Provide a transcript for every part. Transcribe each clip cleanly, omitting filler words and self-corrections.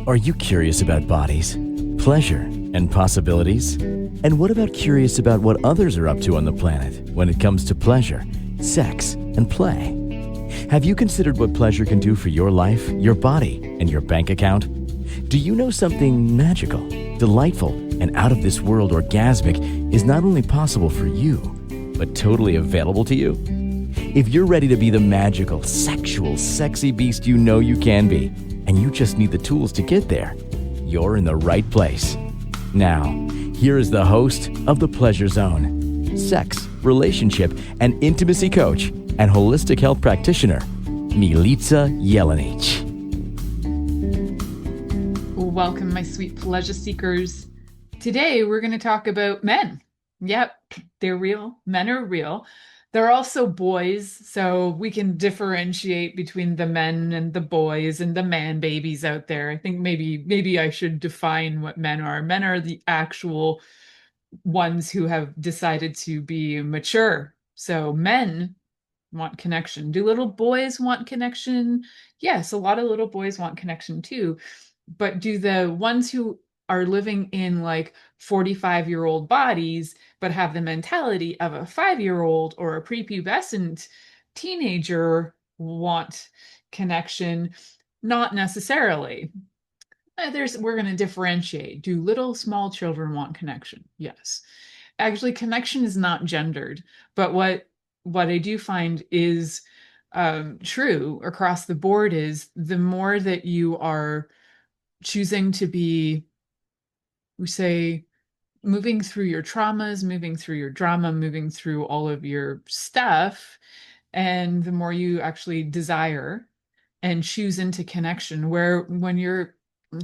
Are you curious about bodies, pleasure, and possibilities? And what about curious about what others are up to on the planet when it comes to pleasure, sex, and play? Have you considered what pleasure can do for your life, your body, and your bank account? Do you know something magical, delightful, and out of this world orgasmic is not only possible for you, but totally available to you? If you're ready to be the magical, sexual, sexy beast you know you can be, and you just need the tools to get there, you're in the right place. Now, here is the host of The Pleasure Zone, sex, relationship, and intimacy coach and holistic health practitioner, Milica Jelenic. Welcome, my sweet pleasure seekers. Today, we're going to talk about men. Yep, they're real. Men are real. They're also boys, so we can differentiate between the men and the boys and the man babies out there. I think maybe I should define what men are. Men are the actual ones who have decided to be mature. So men want connection. Do little boys want connection? Yes, a lot of little boys want connection too. But do the ones who are living in like 45-year-old bodies, but have the mentality of a 5-year-old or a prepubescent teenager want connection? Not necessarily. We're going to differentiate. Do little small children want connection? Yes. Actually, connection is not gendered, but what I do find is true across the board is the more that you are choosing to be, we say, moving through your traumas, moving through your drama, moving through all of your stuff, and the more you actually desire and choose into connection, where when you're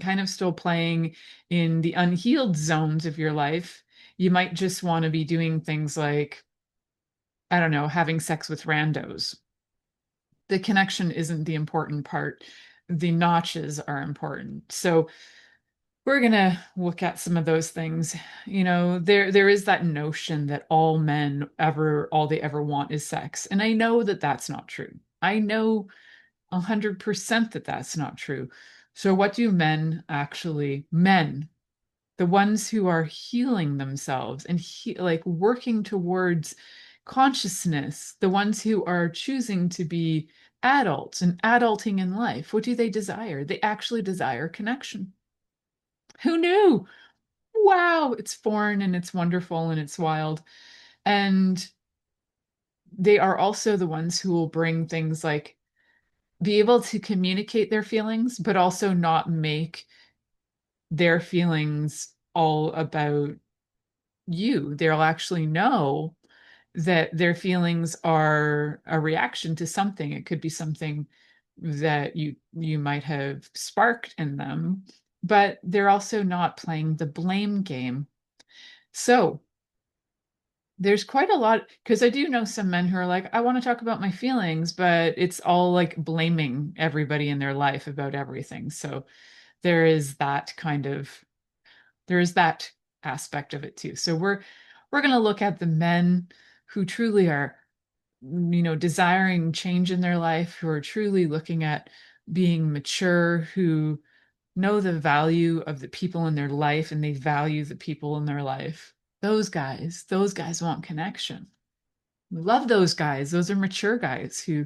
kind of still playing in the unhealed zones of your life, you might just want to be doing things like, I don't know, having sex with randos. The connection isn't the important part. The notches are important. So we're going to look at some of those things. You know, there is that notion that all men all they ever want is sex. And I know that that's not true. I know 100% that that's not true. So what do men, the ones who are healing themselves and like working towards consciousness, the ones who are choosing to be adults and adulting in life, what do they desire? They actually desire connection. Who knew? Wow, it's foreign and it's wonderful and it's wild. And they are also the ones who will bring things like be able to communicate their feelings, but also not make their feelings all about you. They'll actually know that their feelings are a reaction to something. It could be something that you might have sparked in them, but they're also not playing the blame game. So there's quite a lot, because I do know some men who are like, I want to talk about my feelings, but it's all like blaming everybody in their life about everything. So there is that kind of there is that aspect of it too. So we're going to look at the men who truly are, desiring change in their life, who are truly looking at being mature, who know the value of the people in their life and they value the people in their life. Those guys want connection. We love those guys. Those are mature guys who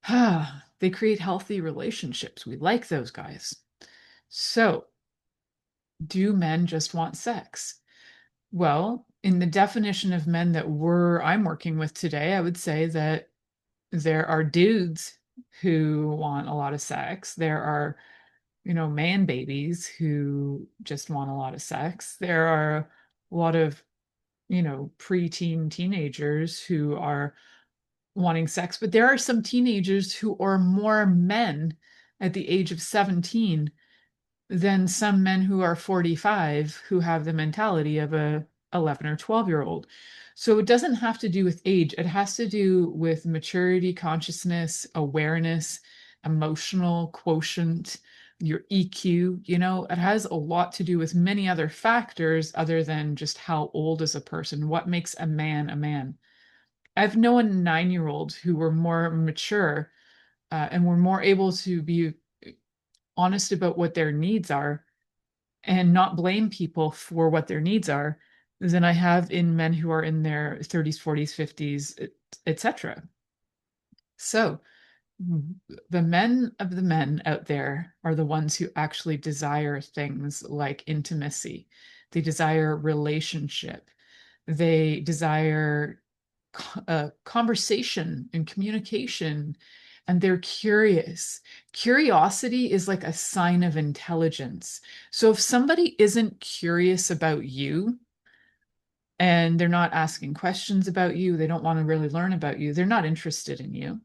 they create healthy relationships. We like those guys. So, do men just want sex? Well, in the definition of men that I'm working with today, I would say that there are dudes who want a lot of sex. There are, man babies who just want a lot of sex. There are a lot of, preteen teenagers who are wanting sex, but there are some teenagers who are more men at the age of 17 than some men who are 45 who have the mentality of a 11 or 12-year-old. So it doesn't have to do with age. It has to do with maturity, consciousness, awareness, emotional quotient, your EQ. It has a lot to do with many other factors other than just how old is a person, what makes a man a man. I've known 9-year-olds who were more mature and were more able to be honest about what their needs are and not blame people for what their needs are than I have in men who are in their 30s, 40s, 50s, etc. So the men of the men out there are the ones who actually desire things like intimacy. They desire relationship. They desire conversation and communication, and they're curious. Curiosity is like a sign of intelligence. So if somebody isn't curious about you and they're not asking questions about you, they don't want to really learn about you, they're not interested in you.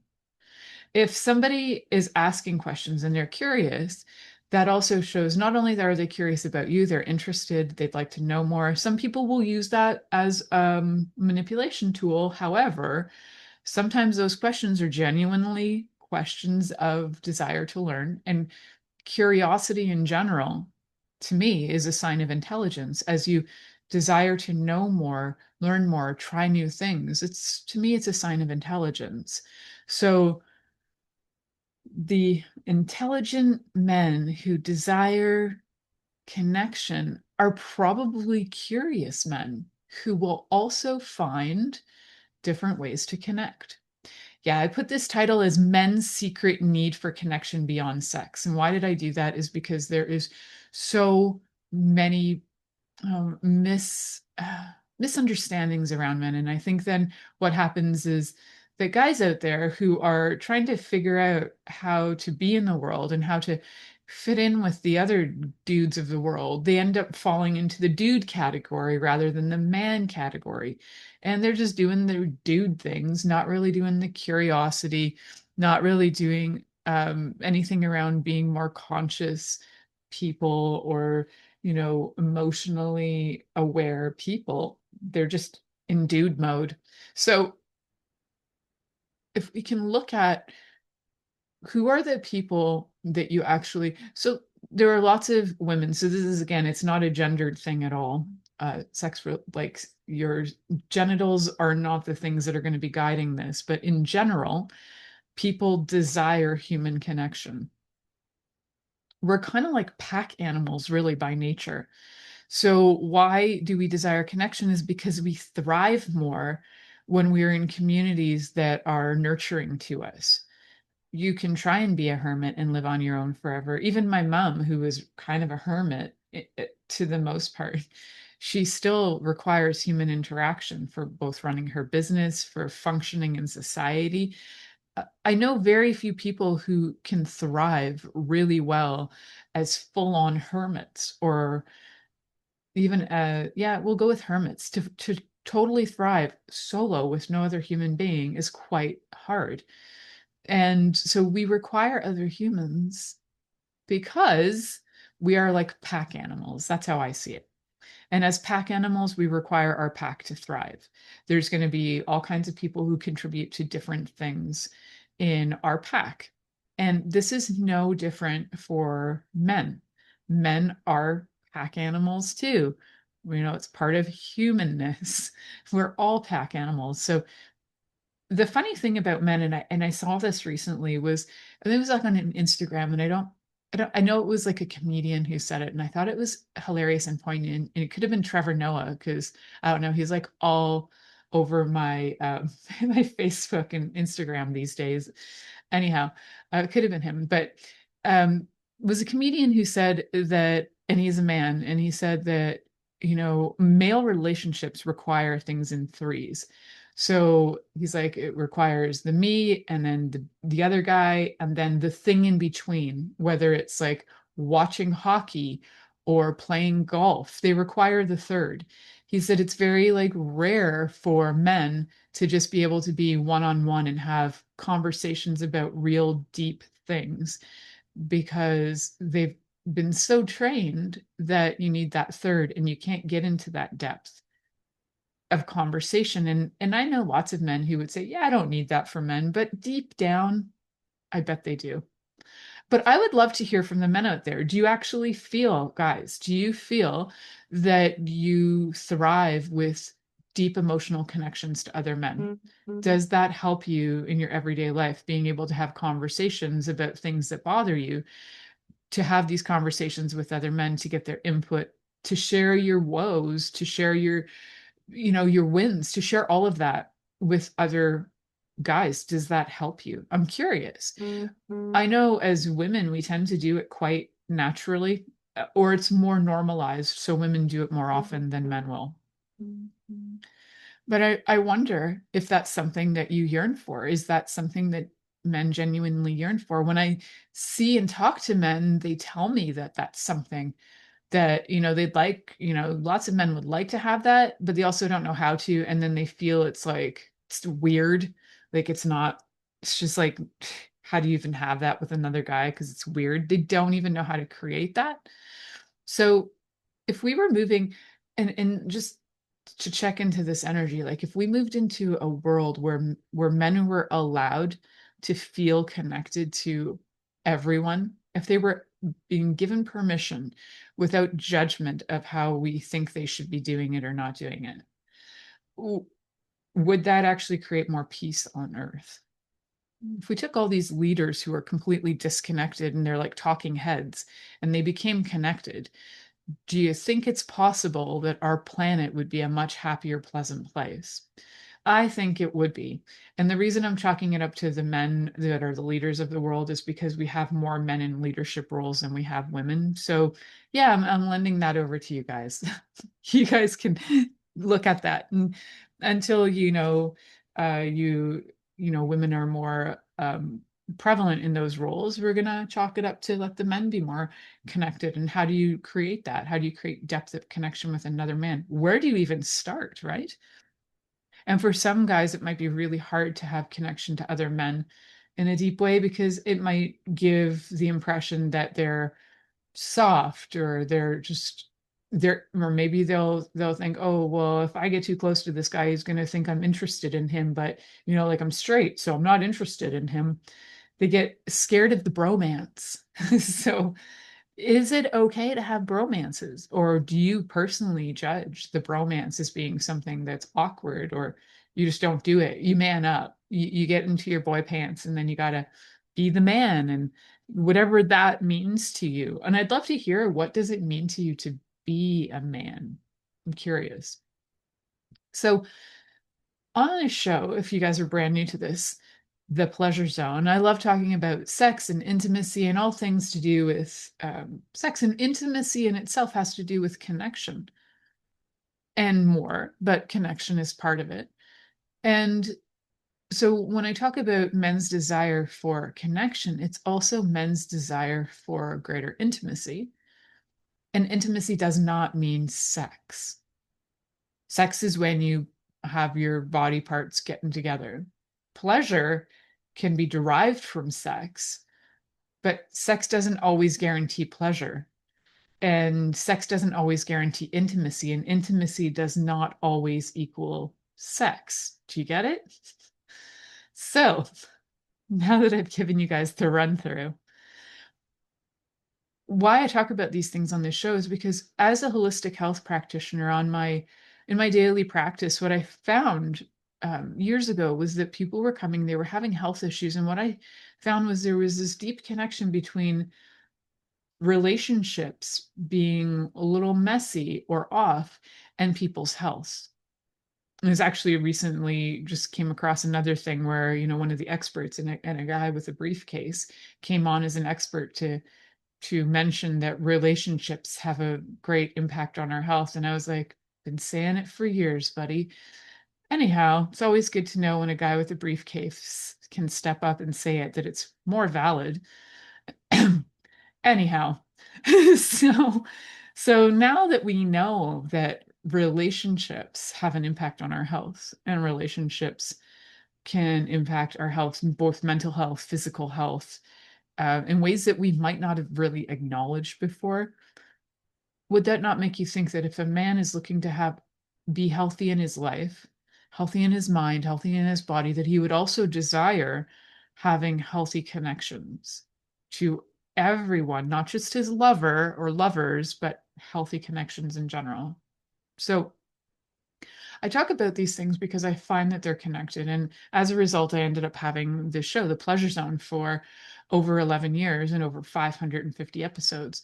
If somebody is asking questions and they're curious, that also shows not only are they curious about you, they're interested, they'd like to know more. Some people will use that as a manipulation tool. However, sometimes those questions are genuinely questions of desire to learn. And curiosity in general, to me, is a sign of intelligence. As you desire to know more, learn more, try new things, it's to me, it's a sign of intelligence. So the intelligent men who desire connection are probably curious men who will also find different ways to connect. Yeah, I put this title as Men's Secret Need for Connection Beyond Sex. And why did I do that? Is because there is so many misunderstandings around men. And I think then what happens is that guys out there who are trying to figure out how to be in the world and how to fit in with the other dudes of the world, they end up falling into the dude category rather than the man category. And they're just doing their dude things, not really doing the curiosity, not really doing anything around being more conscious people or emotionally aware people. They're just in dude mode. So if we can look at who are the people that you actually, so there are lots of women. So this is, again, it's not a gendered thing at all. Sex, like your genitals are not the things that are going to be guiding this, but in general, people desire human connection. We're kind of like pack animals, really, by nature. So why do we desire connection is because we thrive more when we're in communities that are nurturing to us. You can try and be a hermit and live on your own forever. Even my mom, who is kind of a hermit to the most part, she still requires human interaction for both running her business, for functioning in society. I know very few people who can thrive really well as full-on hermits, or even yeah, we'll go with hermits. To totally thrive solo with no other human being is quite hard. And so we require other humans because we are like pack animals. That's how I see it. And as pack animals, we require our pack to thrive. There's going to be all kinds of people who contribute to different things in our pack. And this is no different for men. Men are pack animals too. It's part of humanness. We're all pack animals. So the funny thing about men, and I saw this recently, was I think it was like on an Instagram, and I know it was like a comedian who said it, and I thought it was hilarious and poignant, and it could have been Trevor Noah, because I don't know, he's like all over my my Facebook and Instagram these days. Anyhow, it could have been him, but was a comedian who said that, and he's a man, and he said that male relationships require things in threes. So he's like, it requires the me and then the other guy and then the thing in between, whether it's like watching hockey or playing golf, they require the third. He said it's very like rare for men to just be able to be one-on-one and have conversations about real deep things because they've been so trained that you need that third and you can't get into that depth of conversation. And I know lots of men who would say, yeah, I don't need that for men, but deep down, I bet they do. But I would love to hear from the men out there. Do you actually feel, guys, do you feel that you thrive with deep emotional connections to other men? Mm-hmm. Does that help you in your everyday life, being able to have conversations about things that bother you? to have these conversations with other men, to get their input, to share your woes, to share your, your wins, to share all of that with other guys. Does that help you? I'm curious. I know as women, we tend to do it quite naturally, or it's more normalized. So women do it more often than men will. But I wonder if that's something that you yearn for. Is that something that men genuinely yearn for? When I see and talk to men, they tell me that that's something that, they'd like, lots of men would like to have that, but they also don't know how to. And then they feel it's like, it's weird. Like it's not, it's just like, how do you even have that with another guy? Because it's weird. They don't even know how to create that. So if we were moving and just to check into this energy, like if we moved into a world where men were allowed to feel connected to everyone, if they were being given permission without judgment of how we think they should be doing it or not doing it, would that actually create more peace on earth? If we took all these leaders who are completely disconnected and they're like talking heads and they became connected, do you think it's possible that our planet would be a much happier, pleasant place? I think it would be. And the reason I'm chalking it up to the men that are the leaders of the world is because we have more men in leadership roles than we have women. So, yeah, I'm lending that over to you guys. You guys can look at that. And until women are more prevalent in those roles, we're gonna chalk it up to let the men be more connected. And how do you create that? How do you create depth of connection with another man? Where do you even start, right? And for some guys, it might be really hard to have connection to other men in a deep way because it might give the impression that they're soft or or maybe they'll think, oh, well, if I get too close to this guy, he's going to think I'm interested in him, but like I'm straight, so I'm not interested in him. They get scared of the bromance. So is it okay to have bromances, or do you personally judge the bromance as being something that's awkward, or you just don't do it? You man up, you get into your boy pants, and then you got to be the man, and whatever that means to you. And I'd love to hear, what does it mean to you to be a man? I'm curious. So on this show, if you guys are brand new to this, the pleasure zone, I love talking about sex and intimacy and all things to do with sex, and intimacy in itself has to do with connection and more, but connection is part of it. And so when I talk about men's desire for connection, it's also men's desire for greater intimacy. And intimacy does not mean sex. Sex is when you have your body parts getting together. Pleasure can be derived from sex, but sex doesn't always guarantee pleasure. And sex doesn't always guarantee intimacy, and intimacy does not always equal sex. Do you get it? So now that I've given you guys the run through, why I talk about these things on this show is because as a holistic health practitioner in my daily practice, what I found years ago was that people were coming, they were having health issues. And what I found was there was this deep connection between relationships being a little messy or off and people's health. And it's actually recently just came across another thing where, one of the experts and a guy with a briefcase came on as an expert to mention that relationships have a great impact on our health. And I was like, been saying it for years, buddy. Anyhow, it's always good to know when a guy with a briefcase can step up and say it, that it's more valid. Anyhow, so so now that we know that relationships have an impact on our health, and relationships can impact our health, both mental health, physical health, in ways that we might not have really acknowledged before, would that not make you think that if a man is looking to be healthy in his life, healthy in his mind, healthy in his body, that he would also desire having healthy connections to everyone, not just his lover or lovers, but healthy connections in general? So I talk about these things because I find that they're connected. And as a result, I ended up having this show, The Pleasure Zone, for over 11 years and over 550 episodes.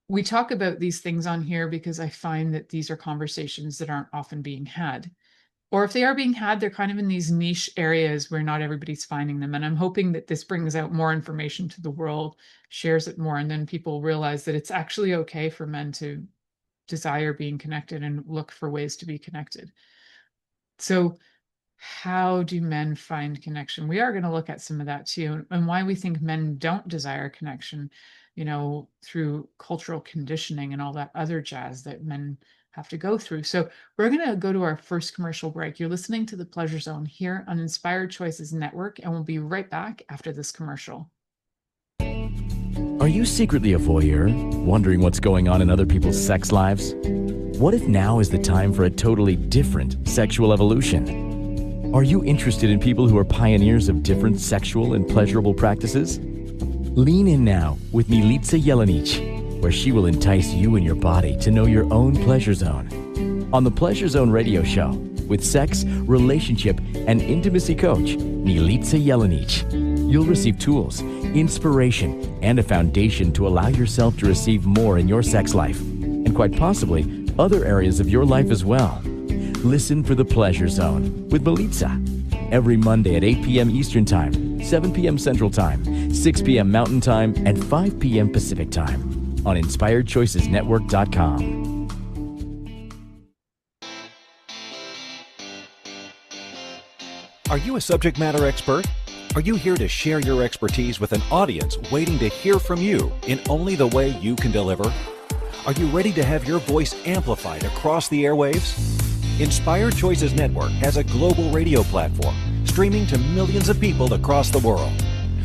We talk about these things on here because I find that these are conversations that aren't often being had. Or if they are being had, they're kind of in these niche areas where not everybody's finding them. And I'm hoping that this brings out more information to the world, shares it more, and then people realize that it's actually okay for men to desire being connected and look for ways to be connected. So how do men find connection? We are going to look at some of that too, and why we think men don't desire connection, through cultural conditioning and all that other jazz that men have to go through. So we're going to go to our first commercial break. You're listening to the Pleasure Zone here on Inspired Choices Network, and we'll be right back after this commercial. Are you secretly a voyeur, wondering what's going on in other people's sex lives? What if now is the time for a totally different sexual evolution? Are you interested in people who are pioneers of different sexual and pleasurable practices? Lean in now with Milica Jelenic, where she will entice you and your body to know your own pleasure zone. On the Pleasure Zone radio show, with sex, relationship, and intimacy coach, Milica Jelenic, you'll receive tools, inspiration, and a foundation to allow yourself to receive more in your sex life, and quite possibly other areas of your life as well. Listen for the Pleasure Zone with Milica every Monday at 8 p.m. Eastern Time, 7 p.m. Central Time, 6 p.m. Mountain Time, and 5 p.m. Pacific Time on InspiredChoicesNetwork.com. Are you a subject matter expert? Are you here to share your expertise with an audience waiting to hear from you in only the way you can deliver? Are you ready to have your voice amplified across the airwaves? Inspired Choices Network has a global radio platform streaming to millions of people across the world.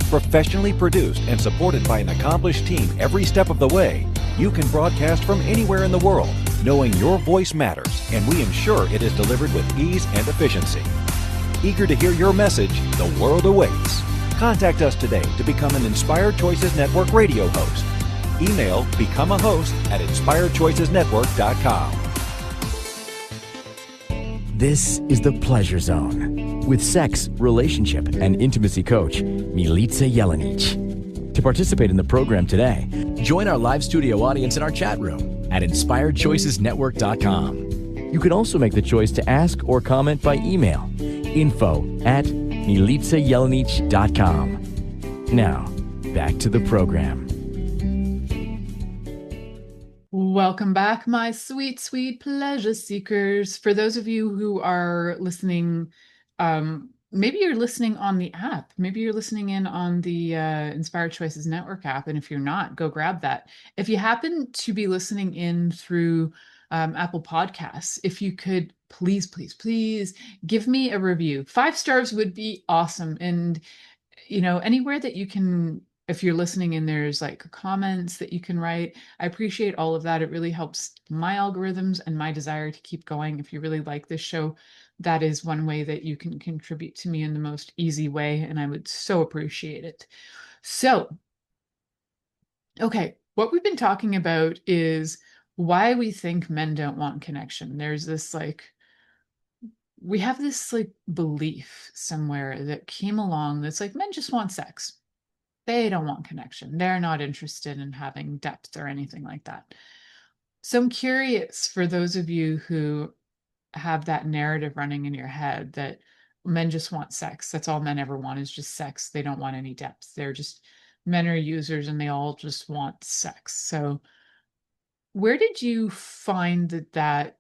Professionally produced and supported by an accomplished team every step of the way, you can broadcast from anywhere in the world, knowing your voice matters, and we ensure it is delivered with ease and efficiency. Eager to hear your message, the world awaits. Contact us today to become an Inspired Choices Network radio host. Email become a host at inspiredchoicesnetwork.com. This is the Pleasure Zone with sex, relationship, and intimacy coach, Milica Jelenic. To participate in the program today, join our live studio audience in our chat room at inspiredchoicesnetwork.com. You can also make the choice to ask or comment by email, info@milicajelenic.com. Now, back to the program. Welcome back, my sweet, sweet pleasure seekers. For those of you who are listening, maybe you're listening on the app. Maybe you're listening in on the Inspired Choices Network app. And if you're not, go grab that. If you happen to be listening in through Apple Podcasts, if you could please, please, please give me a review. 5 stars would be awesome. And, anywhere that you can, if you're listening and there's like comments that you can write, I appreciate all of that. It really helps my algorithms and my desire to keep going. If you really like this show, that is one way that you can contribute to me in the most easy way. And I would so appreciate it. So, okay, what we've been talking about is why we think men don't want connection. There's this we have this belief somewhere that came along that's like men just want sex. They don't want connection. They're not interested in having depth or anything like that. So I'm curious, for those of you who have that narrative running in your head that men just want sex. That's all men ever want is just sex. They don't want any depth. Men are users and they all just want sex. So where did you find that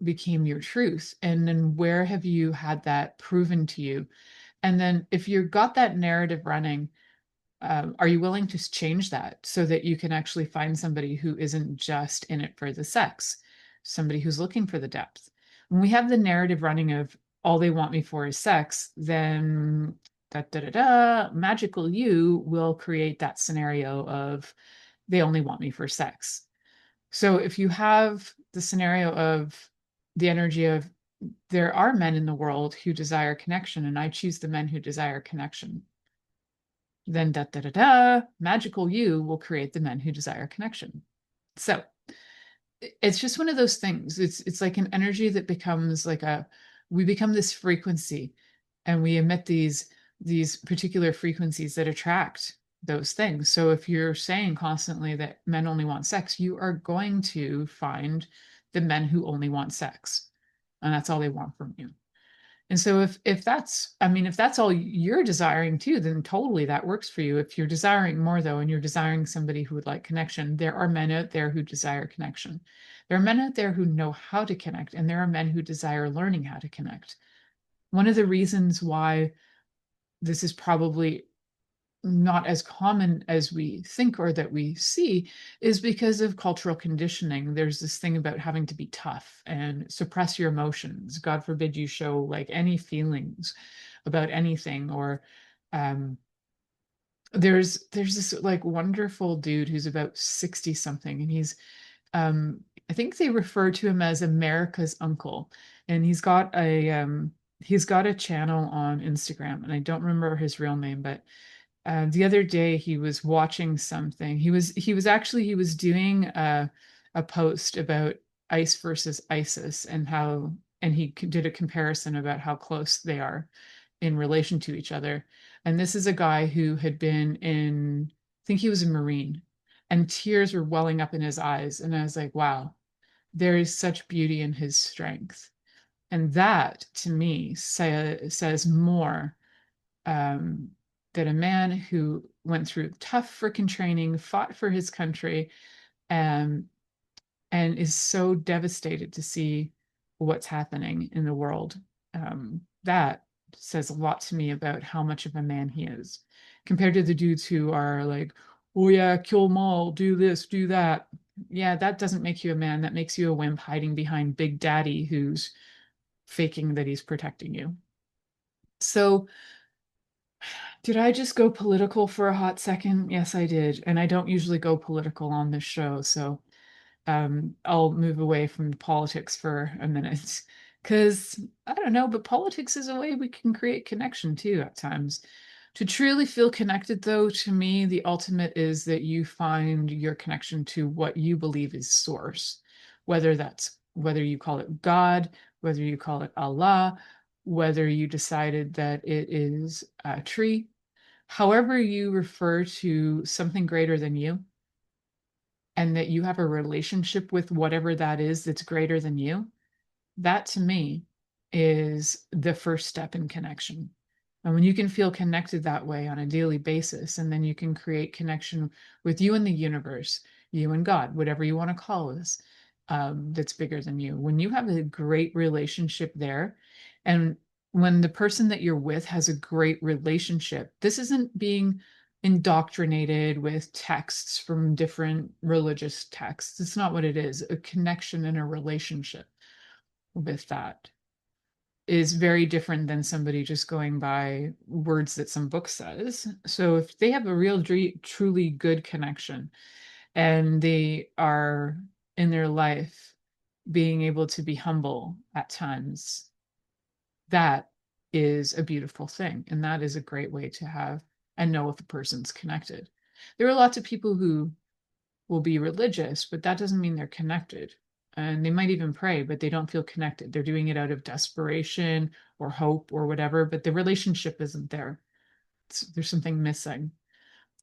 became your truth? And then where have you had that proven to you? And then if you've got that narrative running, are you willing to change that so that you can actually find somebody who isn't just in it for the sex, somebody who's looking for the depth? When we have the narrative running of all they want me for is sex, then magical you will create that scenario of they only want me for sex. So if you have the scenario of the energy of there are men in the world who desire connection, and I choose the men who desire connection, then magical you will create the men who desire connection. So it's just one of those things. It's like an energy that becomes we become this frequency, and we emit these these particular frequencies that attract those things. So if you're saying constantly that men only want sex, you are going to find the men who only want sex, and that's all they want from you. And so if that's, I mean, if that's all you're desiring too, then totally that works for you. If you're desiring more though, and you're desiring somebody who would like connection, there are men out there who desire connection. There are men out there who know how to connect, and there are men who desire learning how to connect. One of the reasons why this is probably not as common as we think or that we see is because of cultural conditioning. There's this thing about having to be tough and suppress your emotions. God forbid you show like any feelings about anything. Or there's this like wonderful dude who's about 60 something, and I think they refer to him as America's uncle, and he's got a channel on Instagram, and I don't remember his real name, but the other day he was watching something. He was doing a post about ICE versus ISIS, and how, and he did a comparison about how close they are in relation to each other. And this is a guy who had been in, I think he was a Marine, and tears were welling up in his eyes. And I was like, wow, there is such beauty in his strength. And that to me says more, that a man who went through tough freaking training, fought for his country, um, and is so devastated to see what's happening in the world. That says a lot to me about how much of a man he is, compared to the dudes who are like, oh yeah, kill them all, do this, do that. Yeah, that doesn't make you a man. That makes you a wimp hiding behind Big Daddy who's faking that he's protecting you. So, did I just go political for a hot second? Yes, I did. And I don't usually go political on this show, so I'll move away from politics for a minute. Because I don't know, but politics is a way we can create connection too at times. To truly feel connected, though, to me, the ultimate is that you find your connection to what you believe is source, whether you call it God, whether you call it Allah, whether you decided that it is a tree, however you refer to something greater than you, and that you have a relationship with whatever that is that's greater than you, that to me is the first step in connection. And when you can feel connected that way on a daily basis, and then you can create connection with you and the universe, you and God, whatever you want to call this, that's bigger than you. When you have a great relationship there, and when the person that you're with has a great relationship, this isn't being indoctrinated with texts from different religious texts. It's not what it is. A connection and a relationship with that is very different than somebody just going by words that some book says. So if they have a real truly good connection, and they are in their life being able to be humble at times, that is a beautiful thing. And that is a great way to have and know if a person's connected. There are lots of people who will be religious, but that doesn't mean they're connected. And they might even pray, but they don't feel connected. They're doing it out of desperation or hope or whatever, but the relationship isn't there. There's something missing.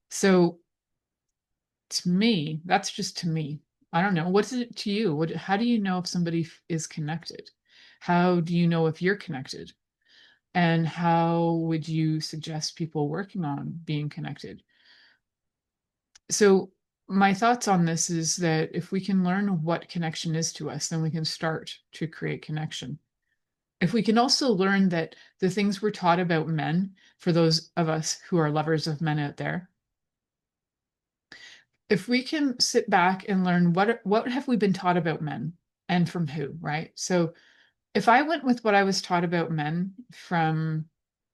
So to me, that's just to me. I don't know. What's it to you? How do you know if somebody is connected? How do you know if you're connected? And how would you suggest people working on being connected? So my thoughts on this is that if we can learn what connection is to us, then we can start to create connection. If we can also learn that the things we're taught about men, for those of us who are lovers of men out there, if we can sit back and learn what have we been taught about men, and from who, right? So if I went with what I was taught about men from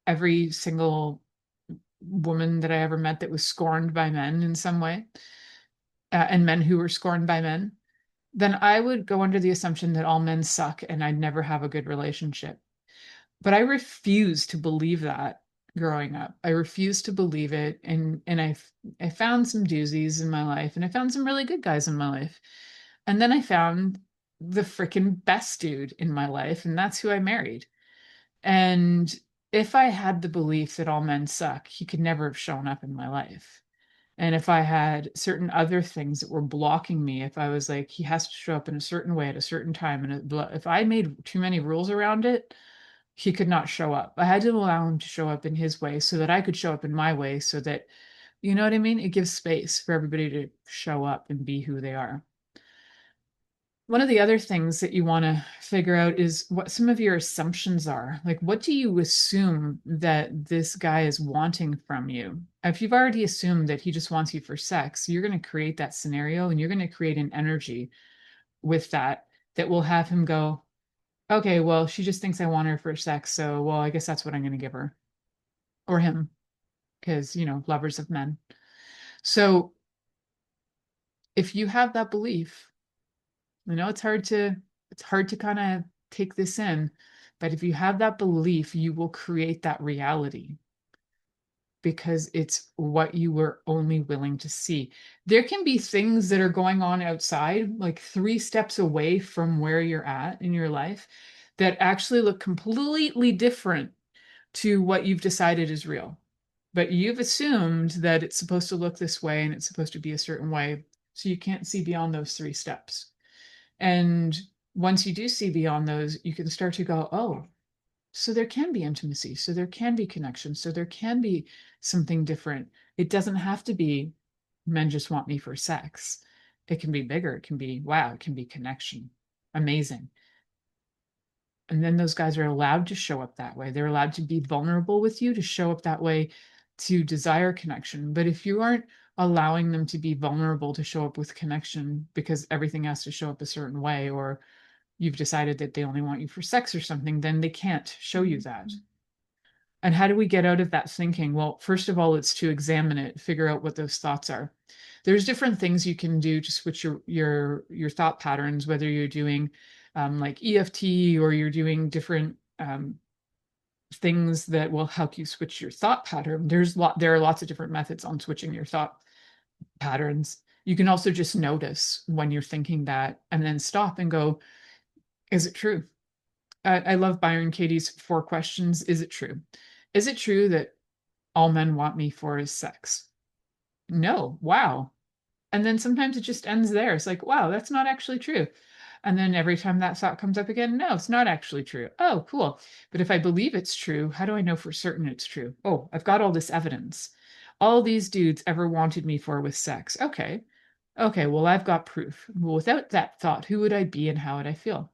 every single woman that I ever met that was scorned by men in some way, and men who were scorned by men, then I would go under the assumption that all men suck and I'd never have a good relationship. But I refused to believe that growing up. I refused to believe it. And I found some doozies in my life, and I found some really good guys in my life. And then I found the freaking best dude in my life, and that's who I married. And if I had the belief that all men suck, he could never have shown up in my life. And if I had certain other things that were blocking me, if I was like, he has to show up in a certain way at a certain time, and if I made too many rules around it, he could not show up. I had to allow him to show up in his way so that I could show up in my way, so that, you know what I mean? It gives space for everybody to show up and be who they are. One of the other things that you want to figure out is what some of your assumptions are. Like, what do you assume that this guy is wanting from you? If you've already assumed that he just wants you for sex, you're going to create that scenario and you're going to create an energy with that that will have him go, okay, well, she just thinks I want her for sex. So, well, I guess that's what I'm going to give her, or him, because, lovers of men. So if you have that belief, it's hard to kind of take this in, but if you have that belief, you will create that reality because it's what you were only willing to see. There can be things that are going on outside, like 3 steps away from where you're at in your life, that actually look completely different to what you've decided is real. But you've assumed that it's supposed to look this way and it's supposed to be a certain way, so you can't see beyond those 3 steps. And once you do see beyond those, you can start to go, oh, so there can be intimacy. So there can be connection. So there can be something different. It doesn't have to be men just want me for sex. It can be bigger. It can be, wow, it can be connection. Amazing. And then those guys are allowed to show up that way. They're allowed to be vulnerable with you, to show up that way, to desire connection. But if you aren't allowing them to be vulnerable, to show up with connection because everything has to show up a certain way, or you've decided that they only want you for sex or something, then they can't show you that. And how do we get out of that thinking? Well, first of all, it's to examine it, figure out what those thoughts are. There's different things you can do to switch your thought patterns, whether you're doing like EFT, or you're doing different things that will help you switch your thought pattern. There are lots of different methods on switching your thought patterns. You can also just notice when you're thinking that and then stop and go, is it true? I love Byron Katie's 4 questions. Is it true? Is it true that all men want me for is sex? No. Wow. And then sometimes it just ends there. It's like, wow, that's not actually true. And then every time that thought comes up again, no, it's not actually true. Oh, cool. But if I believe it's true, how do I know for certain it's true? Oh, I've got all this evidence. All these dudes ever wanted me for was sex. Okay. Okay, well, I've got proof. Well, without that thought, who would I be and how would I feel?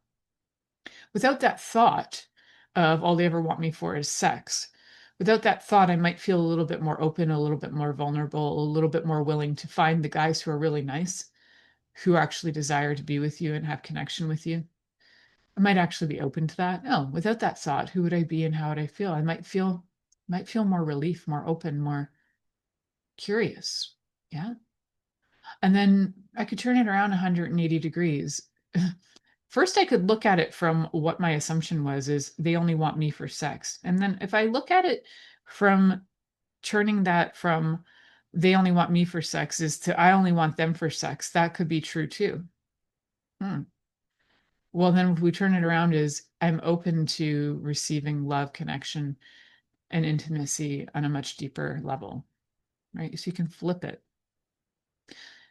Without that thought of all they ever want me for is sex, without that thought, I might feel a little bit more open, a little bit more vulnerable, a little bit more willing to find the guys who are really nice, who actually desire to be with you and have connection with you. I might actually be open to that. Oh, without that thought, who would I be and how would I feel? I might feel more relief, more open, more curious. Yeah. And then I could turn it around 180 degrees. First, I could look at it from what my assumption was, is they only want me for sex. And then if I look at it from turning that from they only want me for sex is to I only want them for sex, that could be true too. Well, then if we turn it around is I'm open to receiving love, connection, and intimacy on a much deeper level, right? So you can flip it.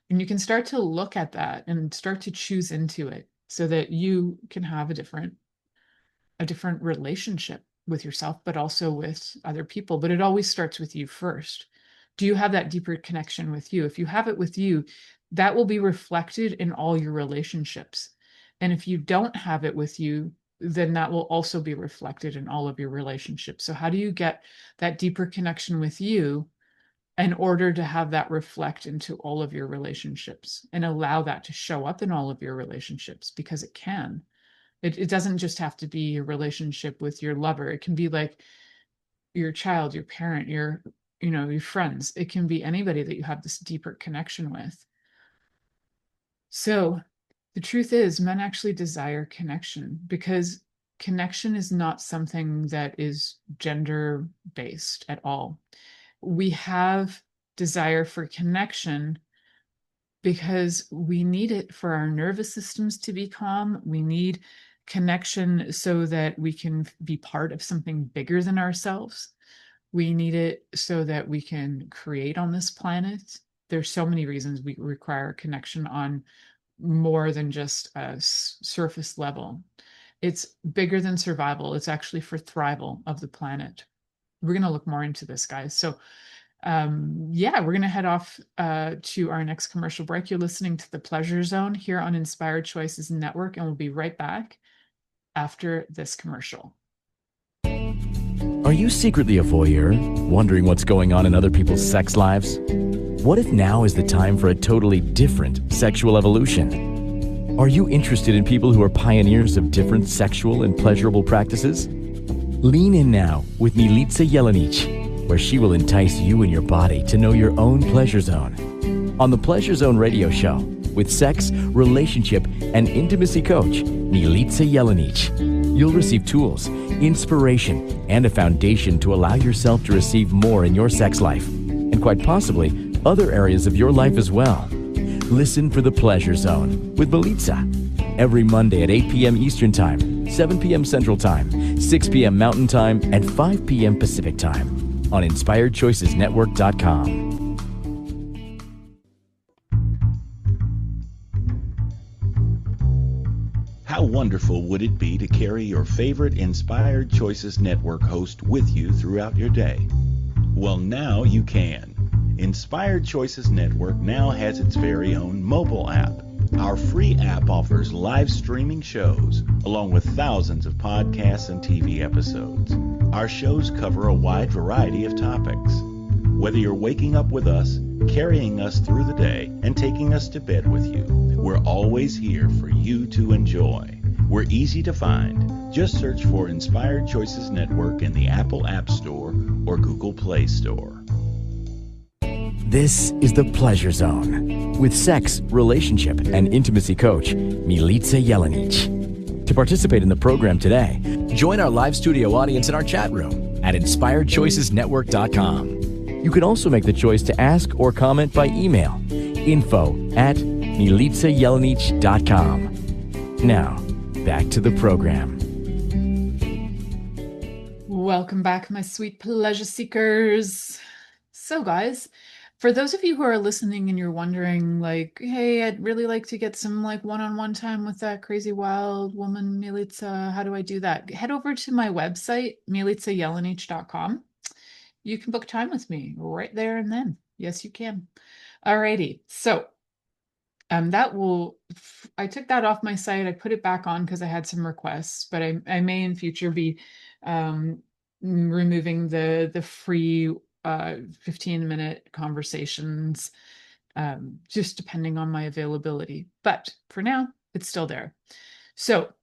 And you can start to look at that and start to choose into it so that you can have a different relationship with yourself, but also with other people. But it always starts with you first. Do you have that deeper connection with you? If you have it with you, that will be reflected in all your relationships. And if you don't have it with you, then that will also be reflected in all of your relationships. So how do you get that deeper connection with you in order to have that reflect into all of your relationships and allow that to show up in all of your relationships? Because it can. It doesn't just have to be a relationship with your lover. It can be like your child, your parent, your friends. It can be anybody that you have this deeper connection with. So the truth is, men actually desire connection because connection is not something that is gender based at all. We have desire for connection because we need it for our nervous systems to be calm. We need connection so that we can be part of something bigger than ourselves. We need it so that we can create on this planet. There's so many reasons we require connection on more than just a surface level. It's bigger than survival. It's actually for thrival of the planet. We're going to look more into this, guys. So yeah, we're going to head off to our next commercial break. You're listening to The Pleasure Zone here on Inspired Choices Network, and we'll be right back after this commercial. Are you secretly a voyeur, wondering what's going on in other people's sex lives? What if now is the time for a totally different sexual evolution? Are you interested in people who are pioneers of different sexual and pleasurable practices? Lean in now with Milica Jelenic, where she will entice you and your body to know your own pleasure zone. On the Pleasure Zone radio show, with sex, relationship, and intimacy coach, Milica Jelenic, you'll receive tools, inspiration, and a foundation to allow yourself to receive more in your sex life, and quite possibly other areas of your life as well. Listen for The Pleasure Zone with Milica every Monday at 8 p.m. Eastern Time, 7 p.m. Central Time, 6 p.m. Mountain Time, and 5 p.m. Pacific Time on InspiredChoicesNetwork.com. How wonderful would it be to carry your favorite Inspired Choices Network host with you throughout your day? Well, now you can. Inspired Choices Network now has its very own mobile app. Our free app offers live streaming shows, along with thousands of podcasts and TV episodes. Our shows cover a wide variety of topics. Whether you're waking up with us, carrying us through the day, and taking us to bed with you, we're always here for you to enjoy. We're easy to find. Just search for Inspired Choices Network in the Apple App Store or Google Play Store. This is The Pleasure Zone with sex, relationship, and intimacy coach, Milica Jelenic. To participate in the program today, join our live studio audience in our chat room at InspiredChoicesNetwork.com. You can also make the choice to ask or comment by email, info@MilicaJelenic.com. Now, back to the program. Welcome back, my sweet pleasure seekers. So, guys, for those of you who are listening and you're wondering, like, hey, I'd really like to get some like one-on-one time with that crazy wild woman, Milica. How do I do that? Head over to my website, milicajelenic.com. You can book time with me right there and then. Yes, you can. Alrighty. So I took that off my site. I put it back on because I had some requests, but I may in future be removing the free 15-minute conversations, just depending on my availability. But for now, it's still there. So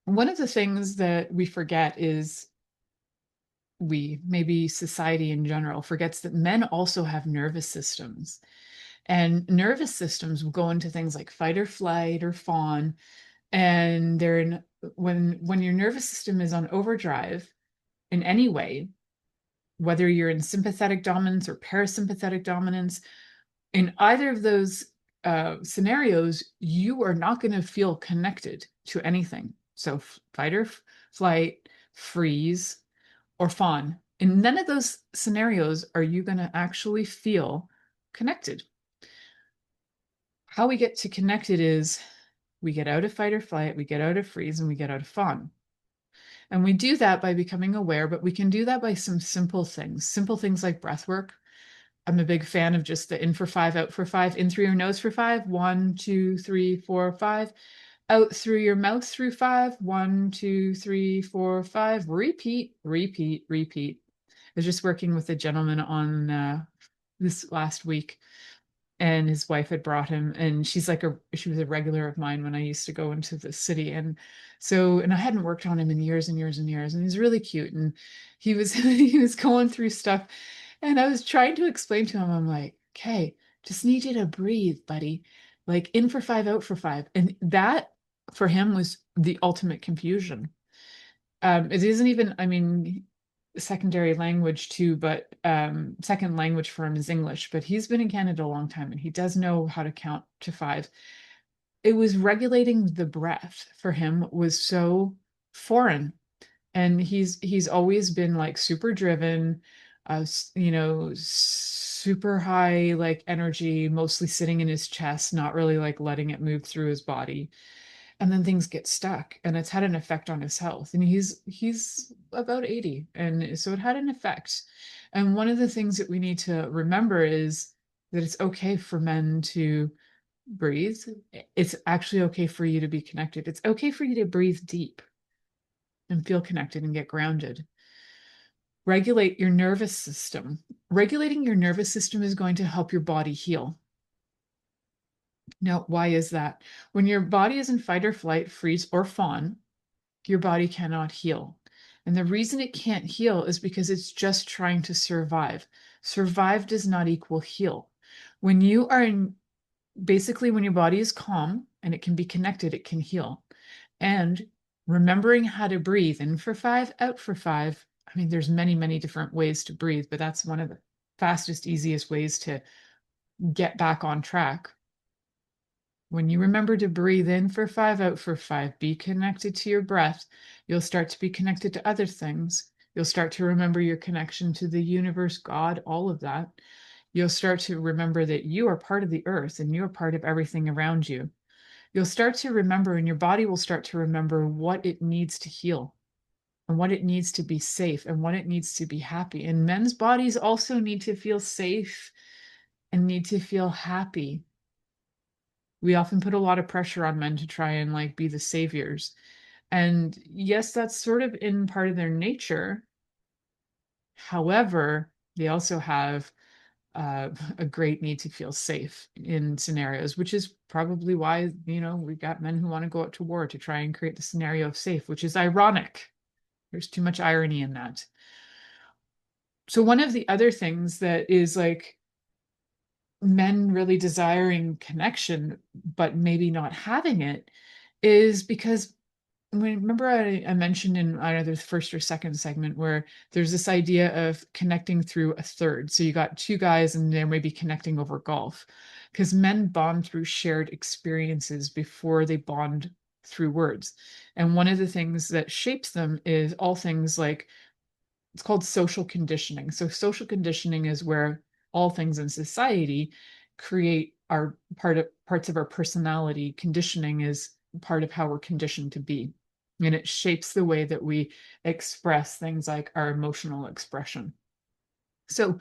one of the things that we forget is maybe society in general forgets that men also have nervous systems. And nervous systems will go into things like fight or flight or fawn. And when your nervous system is on overdrive in any way, whether you're in sympathetic dominance or parasympathetic dominance, in either of those scenarios, you are not going to feel connected to anything. So fight or flight, freeze, or fawn. In none of those scenarios are you going to actually feel connected. How we get to connected is we get out of fight or flight, we get out of freeze, and we get out of fawn. And we do that by becoming aware, but we can do that by some simple things like breath work. I'm a big fan of just the in for 5, out for 5, in through your nose for 5, 1, 2, 3, 4, 5, out through your mouth through 5, 1, 2, 3, 4, 5, repeat, repeat, repeat. I was just working with a gentleman on this last week, and his wife had brought him, and she was a regular of mine when I used to go into the city. And I hadn't worked on him in years and years and years, and he's really cute. And he was, he was going through stuff, and I was trying to explain to him, I'm like, okay, just need you to breathe, buddy. Like in for 5, out for 5. And that for him was the ultimate confusion. It isn't even, I mean, secondary language too, but second language for him is English, but he's been in Canada a long time and he does know how to count to 5. it was regulating the breath for him was so foreign. And he's always been like super driven, super high like energy, mostly sitting in his chest, not really like letting it move through his body. And then things get stuck, and it's had an effect on his health. And he's about 80, and so it had an effect. And one of the things that we need to remember is that it's okay for men to breathe. It's actually okay for you to be connected. It's okay for you to breathe deep and feel connected and get grounded. Regulate your nervous system. Regulating your nervous system is going to help your body heal. Now, why is that? When your body is in fight or flight, freeze, or fawn, your body cannot heal. And the reason it can't heal is because it's just trying to survive. Survive does not equal heal. When you are in, basically, when your body is calm and it can be connected, it can heal. And remembering how to breathe in for 5, out for 5. I mean, there's many, many different ways to breathe, but that's one of the fastest, easiest ways to get back on track. When you remember to breathe in for 5, out for 5, be connected to your breath, you'll start to be connected to other things. You'll start to remember your connection to the universe, God, all of that. You'll start to remember that you are part of the earth and you're part of everything around you. You'll start to remember, and your body will start to remember what it needs to heal and what it needs to be safe and what it needs to be happy. And men's bodies also need to feel safe and need to feel happy. We often put a lot of pressure on men to try and like be the saviors. And yes, that's sort of in part of their nature. However, they also have a great need to feel safe in scenarios, which is probably why, we've got men who want to go out to war to try and create the scenario of safe, which is ironic. There's too much irony in that. So one of the other things that is like men really desiring connection, but maybe not having it, is because remember I mentioned in either the first or second segment where there's this idea of connecting through a third. So you got two guys and they're maybe connecting over golf, because men bond through shared experiences before they bond through words. And one of the things that shapes them is all things like, it's called social conditioning. So social conditioning is where all things in society create our parts of our personality. Conditioning is part of how we're conditioned to be. And it shapes the way that we express things like our emotional expression. So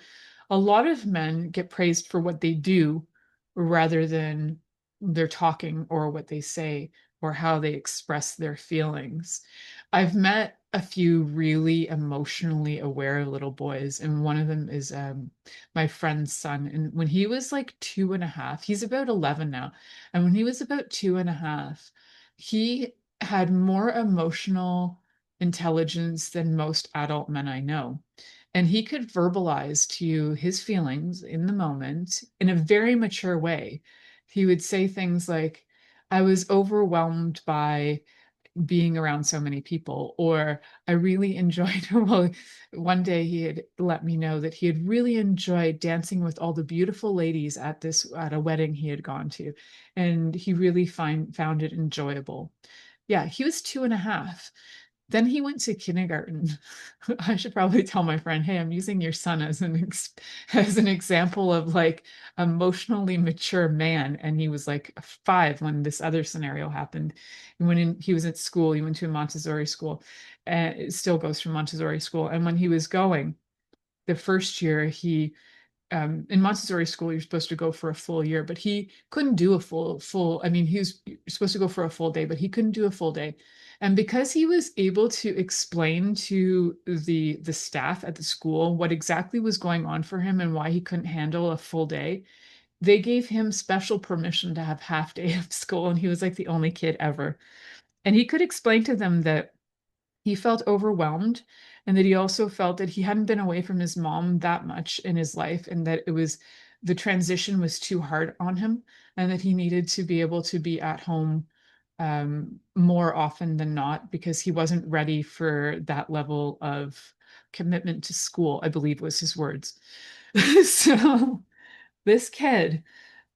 a lot of men get praised for what they do rather than their talking or what they say or how they express their feelings. I've met a few really emotionally aware little boys, and one of them is my friend's son. And when he was like 2.5, he's about 11 now. And when he was about 2.5, he had more emotional intelligence than most adult men I know. And he could verbalize to you his feelings in the moment in a very mature way. He would say things like, I was overwhelmed by being around so many people, or I really enjoyed, well, one day he had let me know that he had really enjoyed dancing with all the beautiful ladies at a wedding he had gone to, and he really found it enjoyable. Yeah, he was 2.5. Then he went to kindergarten. I should probably tell my friend, hey, I'm using your son as as an example of like emotionally mature man. And he was like 5 when this other scenario happened. And he was at school, he went to a Montessori school, and it still goes from Montessori school. And when he was going, the first year in Montessori school, you're supposed to go for a full year, but he couldn't do a full. I mean, he was supposed to go for a full day, but he couldn't do a full day. And because he was able to explain to the staff at the school what exactly was going on for him and why he couldn't handle a full day, they gave him special permission to have half day of school. And he was like the only kid ever. And he could explain to them that he felt overwhelmed, and that he also felt that he hadn't been away from his mom that much in his life, and that the transition was too hard on him, and that he needed to be able to be at home more often than not, because he wasn't ready for that level of commitment to school, I believe was his words. So this kid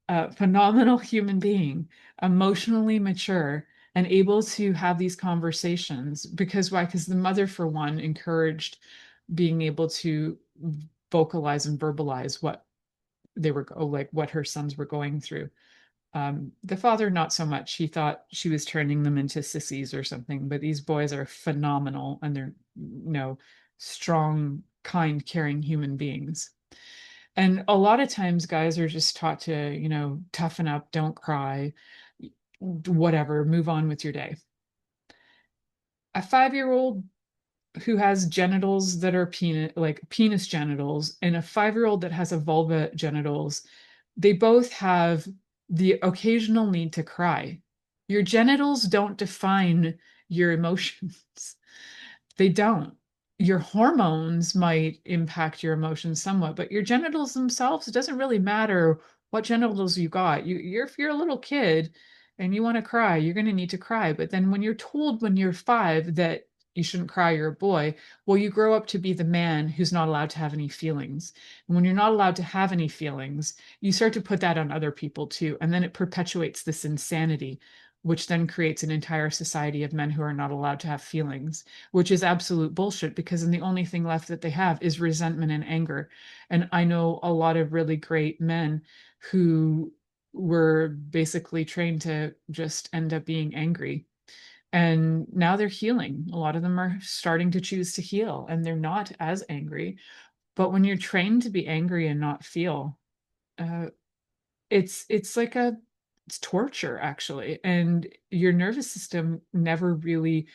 a phenomenal human being, emotionally mature, and able to have these conversations. Because why? Because the mother, for one, encouraged being able to vocalize and verbalize what they were like, what her sons were going through. The father, not so much. He thought she was turning them into sissies or something, but these boys are phenomenal and they're, strong, kind, caring human beings. And a lot of times guys are just taught to, toughen up, don't cry, whatever, move on with your day. A 5-year-old who has genitals that are penis genitals, and a 5-year-old that has a vulva genitals, they both have the occasional need to cry. Your genitals don't define your emotions. They don't. Your hormones might impact your emotions somewhat, but your genitals themselves, it doesn't really matter what genitals you got. If you're a little kid and you want to cry, you're going to need to cry. But then when you're told when you're 5 that you shouldn't cry, you're a boy, well, you grow up to be the man who's not allowed to have any feelings. And when you're not allowed to have any feelings, you start to put that on other people too. And then it perpetuates this insanity, which then creates an entire society of men who are not allowed to have feelings, which is absolute bullshit, because then the only thing left that they have is resentment and anger. And I know a lot of really great men who were basically trained to just end up being angry. And now they're healing. A lot of them are starting to choose to heal and they're not as angry. But when you're trained to be angry and not feel, uh, it's like it's torture actually, and your nervous system never really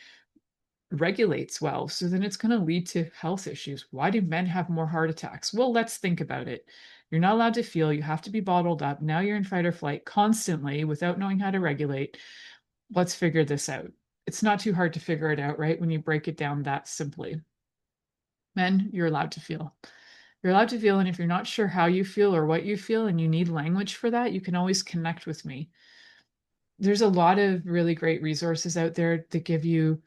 regulates well, so then it's going to lead to health issues. Why do men have more heart attacks? Well, let's think about it. You're not allowed to feel, you have to be bottled up, now you're in fight or flight constantly without knowing how to regulate. Let's figure this out. It's not too hard to figure it out, right, when you break it down that simply. Men, you're allowed to feel. You're allowed to feel, and if you're not sure how you feel or what you feel and you need language for that, you can always connect with me. There's a lot of really great resources out there that give you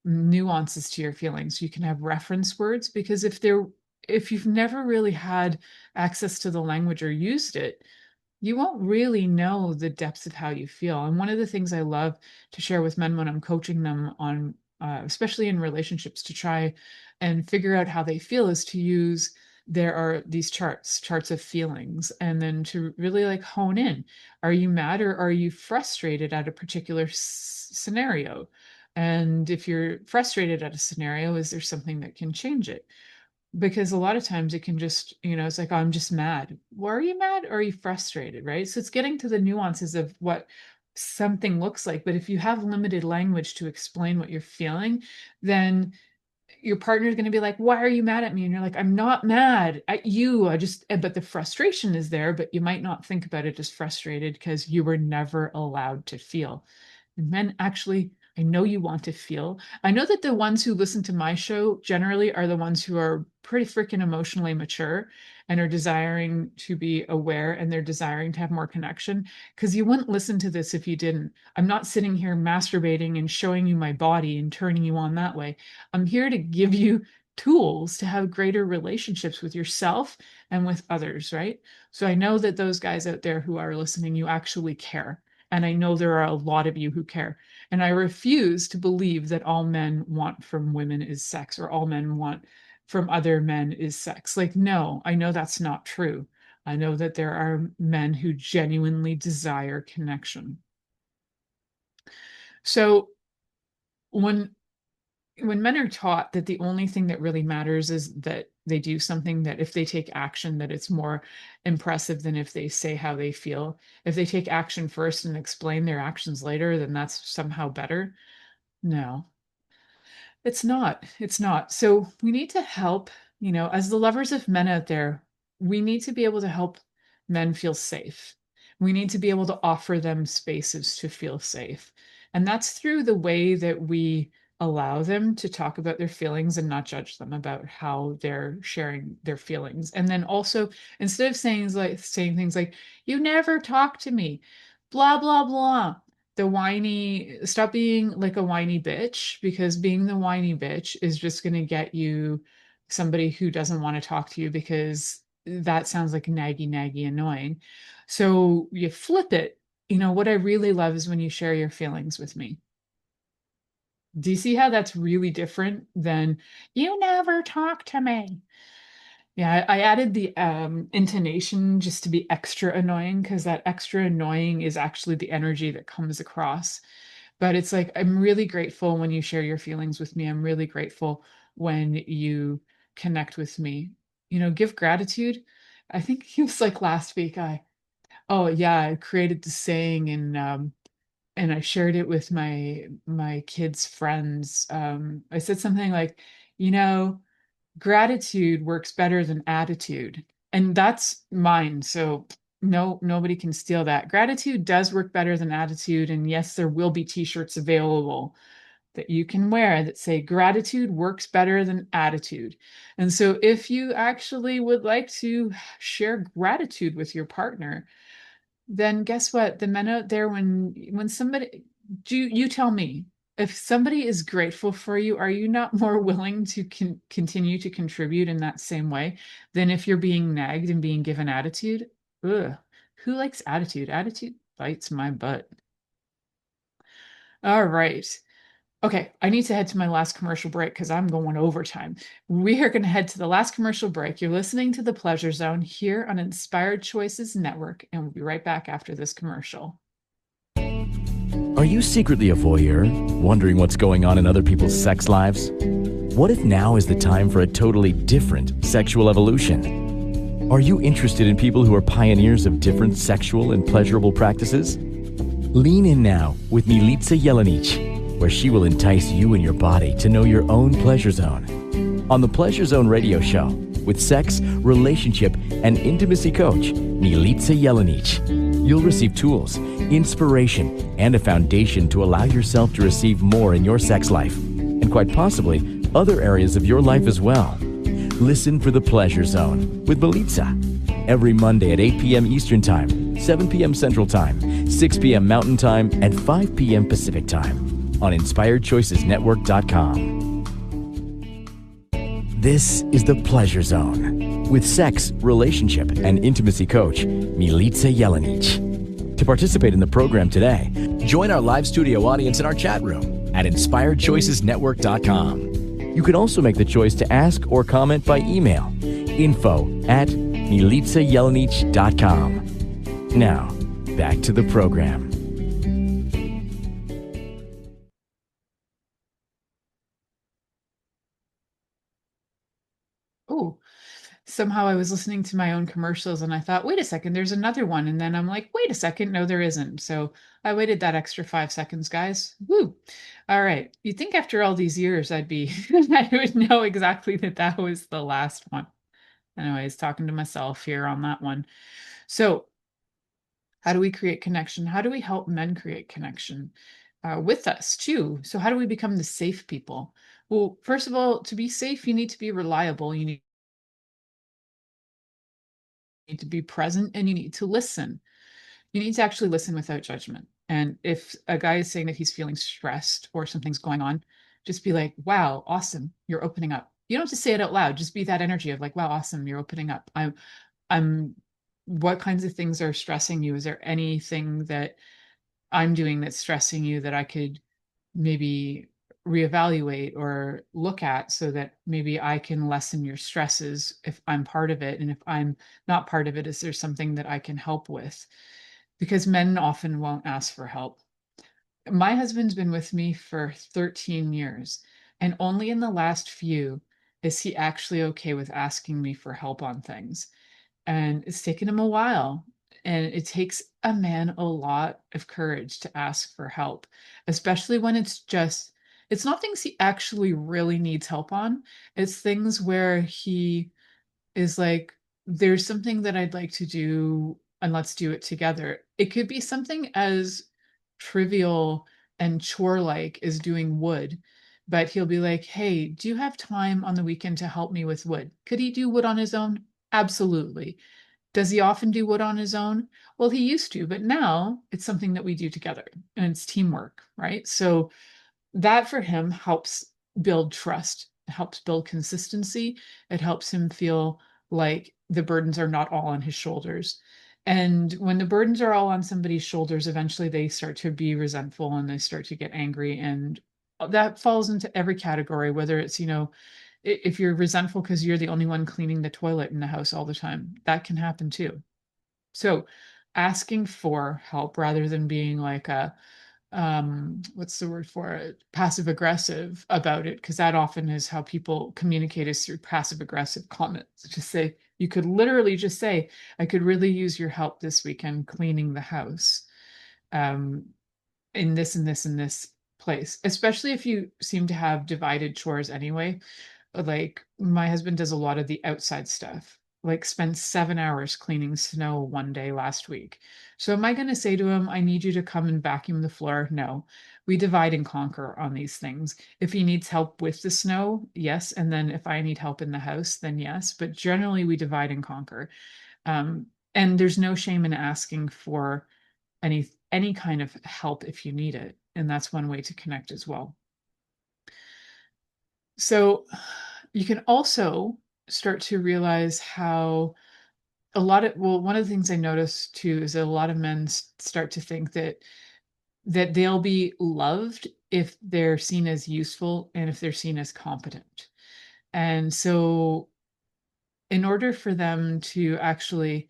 nuances to your feelings. You can have reference words, because if you've never really had access to the language or used it, you won't really know the depths of how you feel. And one of the things I love to share with men when I'm coaching them on, especially in relationships, to try and figure out how they feel, is to use, there are these charts of feelings, and then to really like hone in. Are you mad or are you frustrated at a particular scenario? And if you're frustrated at a scenario, is there something that can change it? Because a lot of times it can just, it's like, oh, I'm just mad. Well, are you mad or are you frustrated, right? So it's getting to the nuances of what something looks like. But if you have limited language to explain what you're feeling, then your partner is going to be like, why are you mad at me? And you're like, I'm not mad at you. But the frustration is there, but you might not think about it as frustrated because you were never allowed to feel. And men, actually, I know you want to feel. I know that the ones who listen to my show generally are the ones who are pretty freaking emotionally mature and are desiring to be aware, and they're desiring to have more connection, because you wouldn't listen to this if you didn't. I'm not sitting here masturbating and showing you my body and turning you on that way. I'm here to give you tools to have greater relationships with yourself and with others, right? So I know that those guys out there who are listening, you actually care. And I know there are a lot of you who care. And I refuse to believe that all men want from women is sex, or all men want from other men is sex. Like, no, I know that's not true. I know that there are men who genuinely desire connection. So when men are taught that the only thing that really matters is that they do something, that if they take action, that it's more impressive than if they say how they feel. If they take action first and explain their actions later, then that's somehow better. No, it's not. It's not. So we need to help, as the lovers of men out there, we need to be able to help men feel safe. We need to be able to offer them spaces to feel safe. And that's through the way that we allow them to talk about their feelings and not judge them about how they're sharing their feelings. And then also, instead of saying things like, you never talk to me, blah, blah, blah, stop being like a whiny bitch, because being the whiny bitch is just going to get you somebody who doesn't want to talk to you, because that sounds like naggy, naggy, annoying. So you flip it. What I really love is when you share your feelings with me. Do you see how that's really different than you never talk to me? Yeah, I added the intonation just to be extra annoying because that extra annoying is actually the energy that comes across. But it's like, I'm really grateful when you share your feelings with me. I'm really grateful when you connect with me. Give gratitude. I think it was like last week. Oh yeah, I created the saying and I shared it with my kids' friends. I said something like, you know, gratitude works better than attitude. And that's mine. So no, nobody can steal that. Gratitude does work better than attitude. And yes, there will be t-shirts available that you can wear that say gratitude works better than attitude. And so if you actually would like to share gratitude with your partner, then guess what? The men out there, when somebody, you tell me, if somebody is grateful for you, are you not more willing to continue to contribute in that same way than if you're being nagged and being given attitude? Ugh, who likes attitude? Attitude bites my butt. All right. Okay, I need to head to my last commercial break because I'm going overtime. We are going to head to the last commercial break. You're listening to The Pleasure Zone here on Inspired Choices Network, and we'll be right back after this commercial. Are you secretly a voyeur, wondering what's going on in other people's sex lives? What if now is the time for a totally different sexual evolution? Are you interested in people who are pioneers of different sexual and pleasurable practices? Lean in now with Milica Jelenic, where she will entice you and your body to know your own pleasure zone. On the Pleasure Zone radio show, with sex, relationship, and intimacy coach, Milica Jelenic, you'll receive tools, inspiration, and a foundation to allow yourself to receive more in your sex life, and quite possibly other areas of your life as well. Listen for the Pleasure Zone with Milica every Monday at 8 p.m. Eastern Time, 7 p.m. Central Time, 6 p.m. Mountain Time, and 5 p.m. Pacific Time on InspiredChoicesNetwork.com. This is the Pleasure Zone with sex, relationship, and intimacy coach, Milica Jelenic. To participate in the program today, join our live studio audience in our chat room at InspiredChoicesNetwork.com. You can also make the choice to ask or comment by email, info@MilicaJelenic.com. Now, back to the program. Oh, somehow I was listening to my own commercials and I thought, wait a second, there's another one. And then I'm like, wait a second, no, there isn't. So I waited that extra 5 seconds, guys. Woo. All right. You'd think after all these years, I would know exactly that that was the last one. Anyways, talking to myself here on that one. So how do we create connection? How do we help men create connection with us too? So how do we become the safe people? Well, first of all, to be safe, you need to be reliable. You need to be present and you need to listen. You need to actually listen without judgment. And if a guy is saying that he's feeling stressed or something's going on, just be like, wow, awesome, you're opening up. You don't have to say it out loud. Just be that energy of like, wow, awesome, you're opening up. I'm, what kinds of things are stressing you? Is there anything that I'm doing that's stressing you that I could maybe reevaluate or look at so that maybe I can lessen your stresses if I'm part of it? And if I'm not part of it, is there something that I can help with? Because men often won't ask for help. My husband's been with me for 13 years, and only in the last few is he actually okay with asking me for help on things. And it's taken him a while. And it takes a man a lot of courage to ask for help, especially when it's not things he actually really needs help on. It's things where he is like, there's something that I'd like to do and let's do it together. It could be something as trivial and chore like as doing wood, but he'll be like, hey, do you have time on the weekend to help me with wood? Could he do wood on his own? Absolutely. Does he often do wood on his own? Well, he used to, but now it's something that we do together and it's teamwork, right? So that for him helps build trust, it helps build consistency, it helps him feel like the burdens are not all on his shoulders. And when the burdens are all on somebody's shoulders, eventually they start to be resentful and they start to get angry. And that falls into every category, whether it's, if you're resentful because you're the only one cleaning the toilet in the house all the time, that can happen too. So asking for help rather than being like what's the word for it, passive aggressive about it, because that often is how people communicate, is through passive aggressive comments. Just say, you could literally just say, I could really use your help this weekend cleaning the house, in this and this and this place, especially if you seem to have divided chores anyway. Like my husband does a lot of the outside stuff, like spent 7 hours cleaning snow one day last week. So am I going to say to him, I need you to come and vacuum the floor? No. We divide and conquer on these things. If he needs help with the snow, yes. And then if I need help in the house, then yes. But generally we divide and conquer. And there's no shame in asking for any kind of help if you need it. And that's one way to connect as well. So you can also start to realize how one of the things I noticed too is that a lot of men start to think that they'll be loved if they're seen as useful and if they're seen as competent. And so in order for them to actually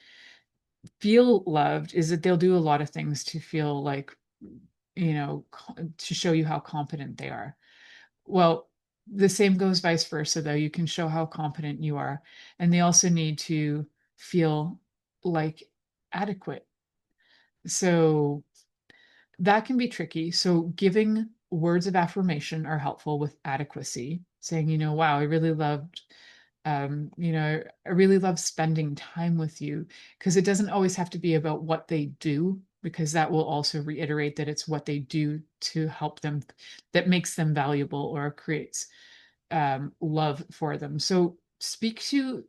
feel loved is that they'll do a lot of things to feel like, to show you how competent they are. Well, the same goes vice versa, though. You can show how competent you are. And they also need to feel like adequate. So that can be tricky. So giving words of affirmation are helpful with adequacy, saying, wow, I really loved, I really love spending time with you, because it doesn't always have to be about what they do, because that will also reiterate that it's what they do to help them that makes them valuable or creates love for them. So speak to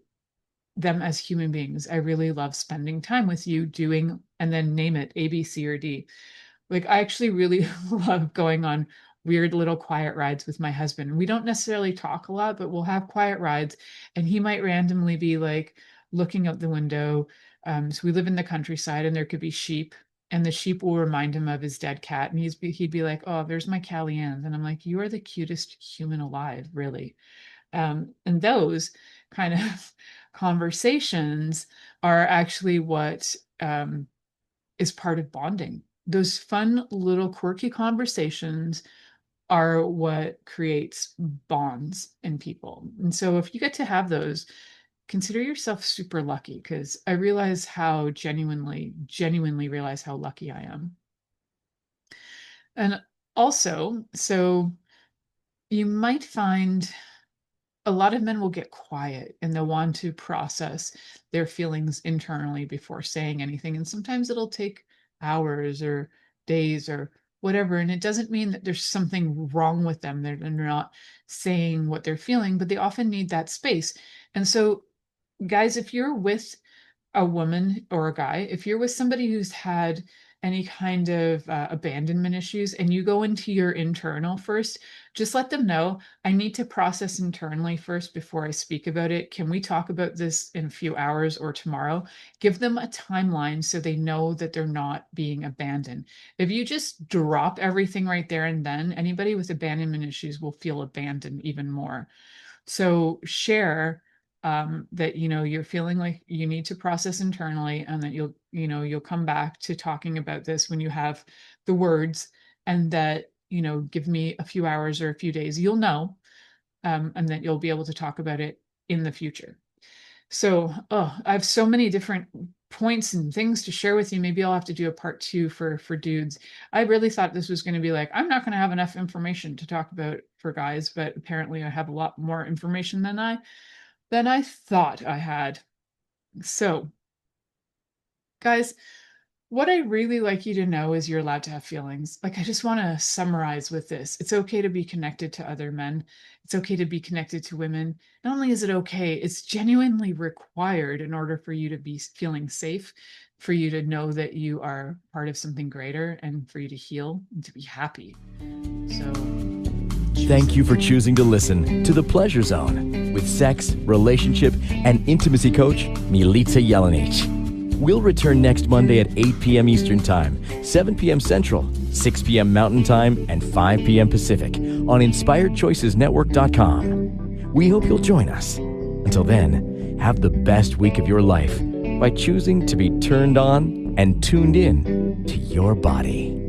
them as human beings. I really love spending time with you doing, and then name it A, B, C, or D. Like I actually really love going on weird little quiet rides with my husband. We don't necessarily talk a lot, but we'll have quiet rides, and he might randomly be like looking out the window. So we live in the countryside, and there could be sheep, and the sheep will remind him of his dead cat, and he'd be like, "Oh, there's my Callie-Ann," and I'm like, "You are the cutest human alive, really." And those kind of conversations are actually what is part of bonding. Those fun little quirky conversations are what creates bonds in people. And so if you get to have those, consider yourself super lucky, because I realize how genuinely realize how lucky I am. And also, so you might find a lot of men will get quiet and they'll want to process their feelings internally before saying anything. And sometimes it'll take hours or days or whatever. And it doesn't mean that there's something wrong with them. They're not saying what they're feeling, but they often need that space. And so, guys, if you're with a woman or a guy, if you're with somebody who's had any kind of abandonment issues and you go into your internal first, just let them know, I need to process internally first before I speak about it. Can we talk about this in a few hours or tomorrow? Give them a timeline so they know that they're not being abandoned. If you just drop everything right there and then, anybody with abandonment issues will feel abandoned even more. So share that you're feeling like you need to process internally, and that you'll come back to talking about this when you have the words, and that give me a few hours or a few days, you'll know, and that you'll be able to talk about it in the future. So I have so many different points and things to share with you. Maybe I'll have to do a part 2 for dudes. I really thought this was going to be like, I'm not going to have enough information to talk about for guys, but apparently I have a lot more information than I thought I had. So, guys, what I really like you to know is you're allowed to have feelings. Like, I just want to summarize with this. It's okay to be connected to other men. It's okay to be connected to women. Not only is it okay, it's genuinely required in order for you to be feeling safe, for you to know that you are part of something greater, and for you to heal and to be happy. So, thank you for choosing to listen to The Pleasure Zone with sex, relationship, and intimacy coach, Milica Jelenic. We'll return next Monday at 8 p.m. Eastern Time, 7 p.m. Central, 6 p.m. Mountain Time, and 5 p.m. Pacific on InspiredChoicesNetwork.com. We hope you'll join us. Until then, have the best week of your life by choosing to be turned on and tuned in to your body.